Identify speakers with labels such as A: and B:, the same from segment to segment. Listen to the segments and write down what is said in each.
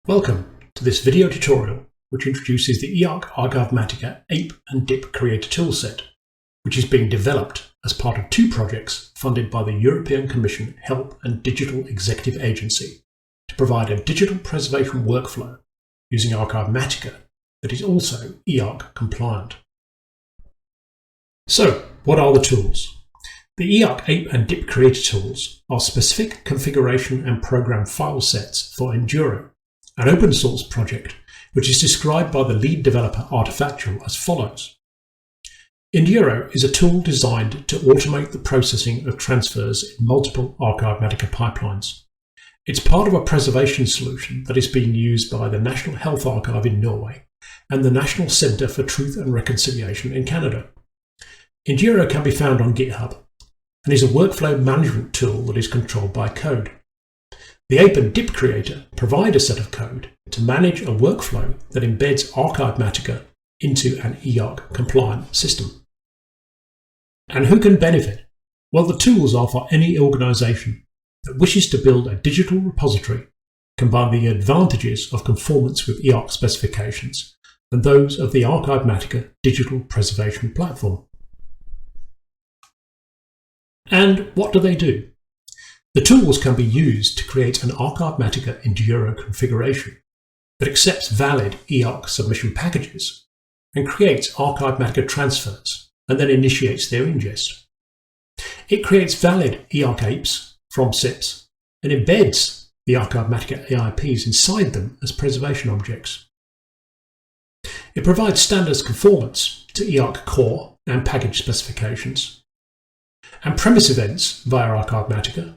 A: Welcome to this video tutorial which introduces the EARK Archivematica APE and DIP Creator toolset, which is being developed as part of two projects funded by the European Commission Help and Digital Executive Agency to provide a digital preservation workflow using Archivematica that is also EARK compliant. So, what are the tools? The EARK APE and DIP Creator tools are specific configuration and program file sets for Enduro, an open source project which is described by the lead developer Artifactual as follows. Enduro is a tool designed to automate the processing of transfers in multiple Archivematica pipelines. It's part of a preservation solution that is being used by the National Health Archive in Norway and the National Centre for Truth and Reconciliation in Canada. Enduro can be found on GitHub and is a workflow management tool that is controlled by code. The APE and DIP Creator provide a set of code to manage a workflow that embeds Archivematica into an EARK compliant system. And who can benefit? Well, the tools are for any organisation that wishes to build a digital repository, combining the advantages of conformance with EARK specifications and those of the Archivematica digital preservation platform. And what do they do? The tools can be used to create an Archivematica Enduro configuration that accepts valid EARK submission packages and creates Archivematica transfers and then initiates their ingest. It creates valid EARK APEs from SIPs and embeds the Archivematica AIPs inside them as preservation objects. It provides standards conformance to EARK core and package specifications, and premise events via Archivematica,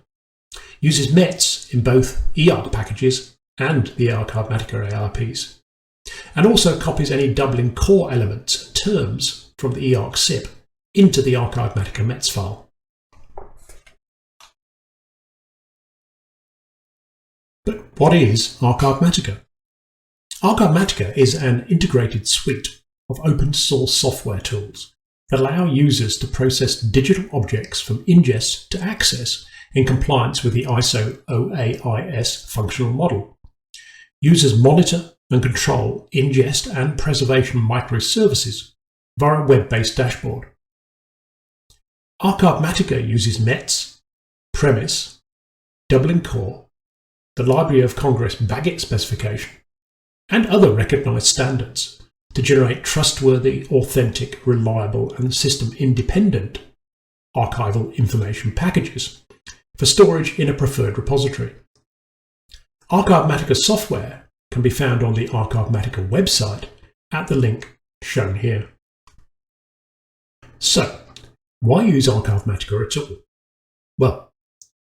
A: uses METs in both EARK packages and the Archivematica AIPs, and also copies any doubling core elements and terms from the EARK SIP into the Archivematica METs file. But what is Archivematica? Archivematica is an integrated suite of open source software tools that allow users to process digital objects from ingest to access in compliance with the ISO OAIS functional model. Users monitor and control ingest and preservation microservices via a web-based dashboard. Archivematica uses METs, premise, doubling core, the Library of Congress Baggett specification, and other recognized standards to generate trustworthy, authentic, reliable, and system-independent archival information packages for storage in a preferred repository. Archivematica software can be found on the Archivematica website at the link shown here. So, why use Archivematica at all? Well,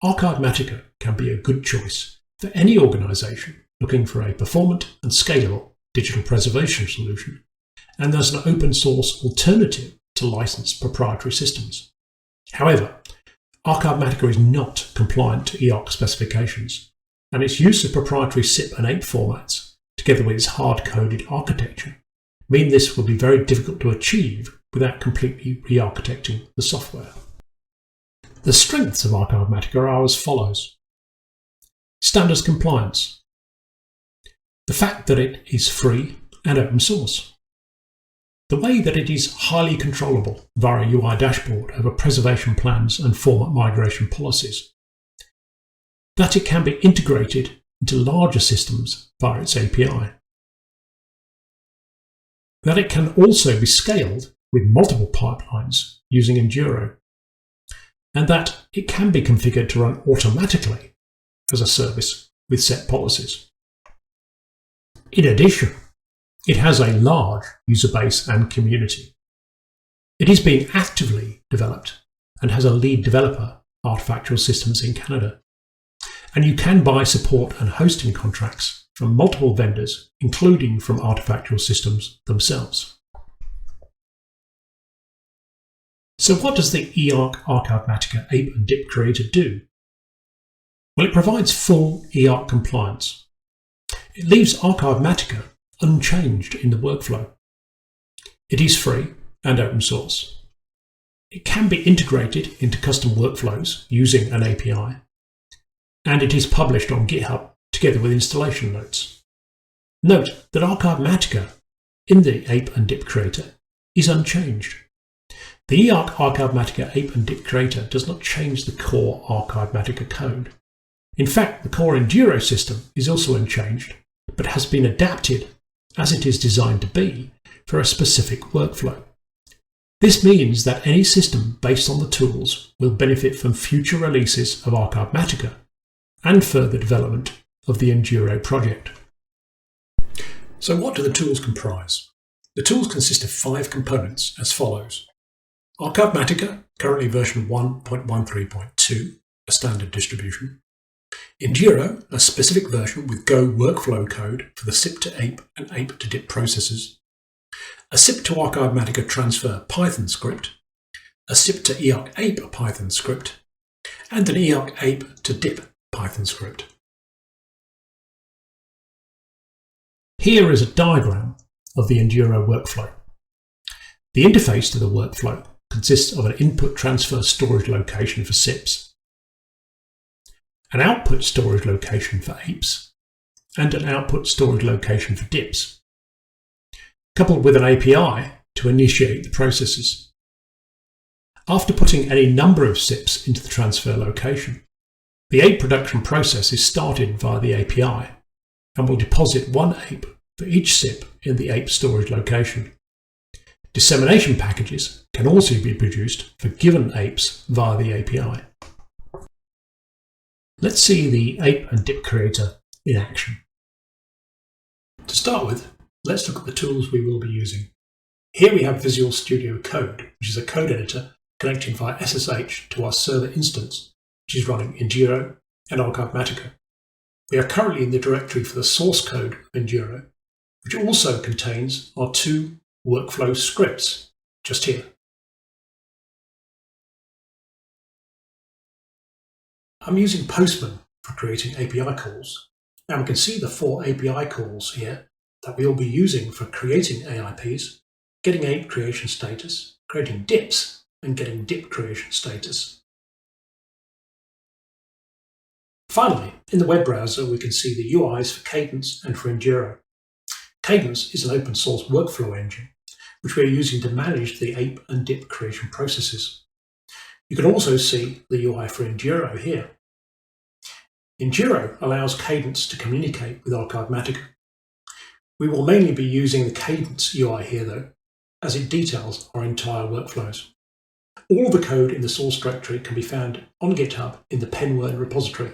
A: Archivematica can be a good choice for any organisation looking for a performant and scalable digital preservation solution, and as an open source alternative to licensed proprietary systems. However, Archivematica is not compliant to EARK specifications, and its use of proprietary SIP and APE formats, together with its hard-coded architecture, mean this will be very difficult to achieve without completely re-architecting the software. The strengths of Archivematica are as follows. Standards compliance. The fact that it is free and open source. The way that it is highly controllable via a UI dashboard over preservation plans and format migration policies. That it can be integrated into larger systems via its API. That it can also be scaled with multiple pipelines using Enduro. And that it can be configured to run automatically as a service with set policies. In addition, it has a large user base and community. It is being actively developed and has a lead developer, Artifactual Systems in Canada. And you can buy support and hosting contracts from multiple vendors, including from Artifactual Systems themselves. So what does the EARK Archivematica APE and DIP Creator do? Well, it provides full EARK compliance. It leaves Archivematica unchanged in the workflow. It is free and open source. It can be integrated into custom workflows using an API, and it is published on GitHub together with installation notes. Note that Archivematica in the ape and dip creator is unchanged. The EARK Archivematica ape and dip creator does not change the core Archivematica code. In fact, the core Enduro system is also unchanged, but has been adapted, as it is designed to be, for a specific workflow. This means that any system based on the tools will benefit from future releases of Archivematica and further development of the Enduro project. So what do the tools comprise? The tools consist of 5 components as follows. Archivematica, currently version 1.13.2, a standard distribution. Enduro, a specific version with Go workflow code for the SIP to ape and ape to dip processes. A SIP to Archivematica transfer Python script. A SIP to EARK ape Python script. And an EARK ape to dip Python script. Here is a diagram of the Enduro workflow. The interface to the workflow consists of an input transfer storage location for SIPs, an output storage location for apes, and an output storage location for dips, coupled with an API to initiate the processes. After putting any number of SIPs into the transfer location, the ape production process is started via the API and will deposit one ape for each SIP in the ape storage location. Dissemination packages can also be produced for given apes via the API. Let's see the ape and dip creator in action. To start with, let's look at the tools we will be using. Here we have Visual Studio Code, which is a code editor connecting via SSH to our server instance, which is running Enduro and Archivematica. We are currently in the directory for the source code of Enduro, which also contains our 2 workflow scripts, just here. I'm using Postman for creating API calls, and we can see the 4 API calls here that we'll be using for creating AIPs, getting ape creation status, creating dips, and getting dip creation status. Finally, in the web browser, we can see the UIs for Cadence and for Enduro. Cadence is an open source workflow engine, which we are using to manage the ape and dip creation processes. You can also see the UI for Enduro here. Enduro allows Cadence to communicate with Archivematica. We will mainly be using the Cadence UI here though, as it details our entire workflows. All the code in the source directory can be found on GitHub in the Penword repository.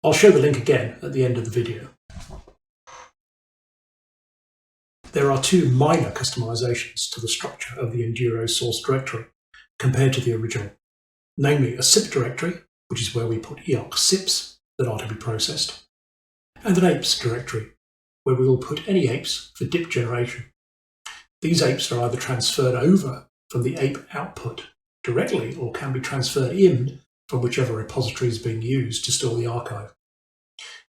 A: I'll show the link again at the end of the video. There are 2 minor customizations to the structure of the Enduro source directory compared to the original, namely a SIP directory, which is where we put EARK SIPs that are to be processed, and an apes directory, where we will put any apes for dip generation. These apes are either transferred over from the ape output directly or can be transferred in from whichever repository is being used to store the archive.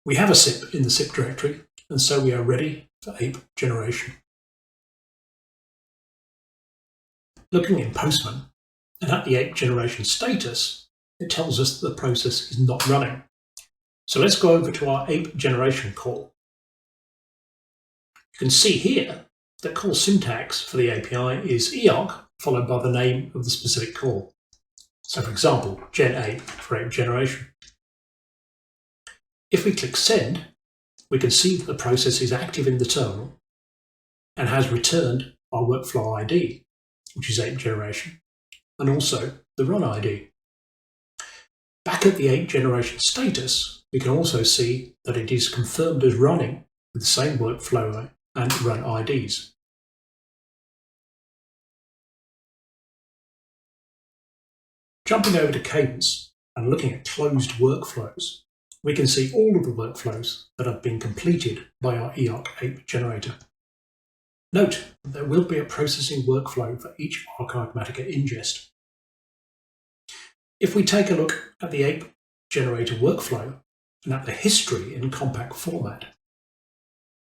A: We have a SIP in the SIP directory, and so we are ready for ape generation. Looking in Postman and at the ape generation status, it tells us that the process is not running. So let's go over to our ape generation call. You can see here that call syntax for the API is EARK followed by the name of the specific call. So for example, gen ape for ape generation. If we click send, we can see that the process is active in the terminal and has returned our workflow ID, which is ape generation, and also the run ID. Back at the ape generation status, we can also see that it is confirmed as running with the same workflow and run IDs. Jumping over to Cadence and looking at closed workflows, we can see all of the workflows that have been completed by our EARK ape generator. Note that there will be a processing workflow for each Archivematica ingest. If we take a look at the ape generator workflow and at the history in compact format,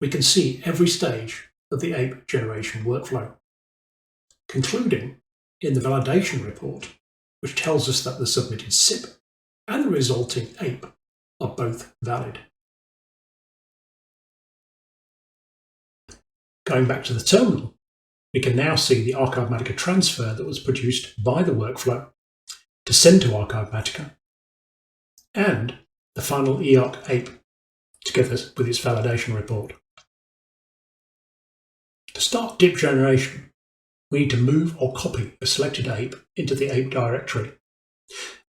A: we can see every stage of the ape generation workflow, concluding in the validation report, which tells us that the submitted SIP and the resulting ape are both valid. Going back to the terminal, we can now see the Archivematica transfer that was produced by the workflow to send to Archivematica, and the final EARK ape together with its validation report. To start dip generation, we need to move or copy a selected ape into the ape directory,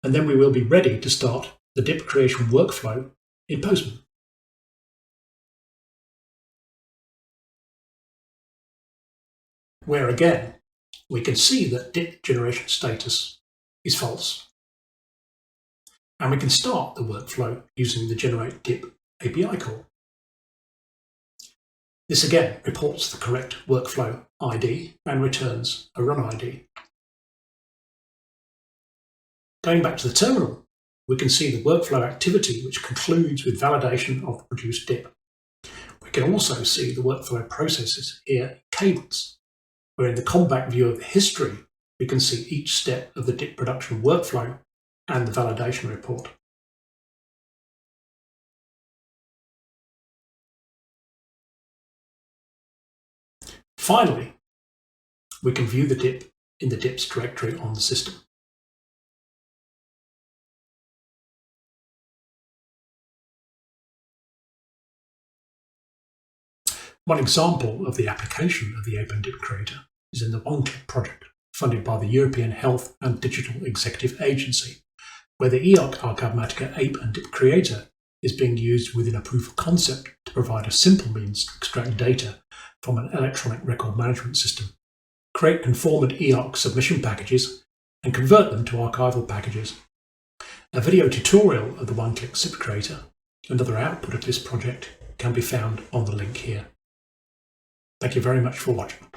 A: and then we will be ready to start the dip creation workflow in Postman. Where again, we can see that dip generation status is false. And we can start the workflow using the generate dip API call. This again reports the correct workflow ID and returns a run ID. Going back to the terminal, we can see the workflow activity which concludes with validation of the produced dip. We can also see the workflow processes here in Cadence, where in the compact view of the history, we can see each step of the dip production workflow and the validation report. Finally, we can view the dip in the dips directory on the system. One example of the application of the Ape and Dip Creator is in the OneClick project, funded by the European Health and Digital Executive Agency, where the EARK Archivematica Ape and Dip Creator is being used within a proof of concept to provide a simple means to extract data from an electronic record management system, create conformant EARK submission packages, and convert them to archival packages. A video tutorial of the OneClick SIP Creator, another output of this project, can be found on the link here. Thank you very much for watching.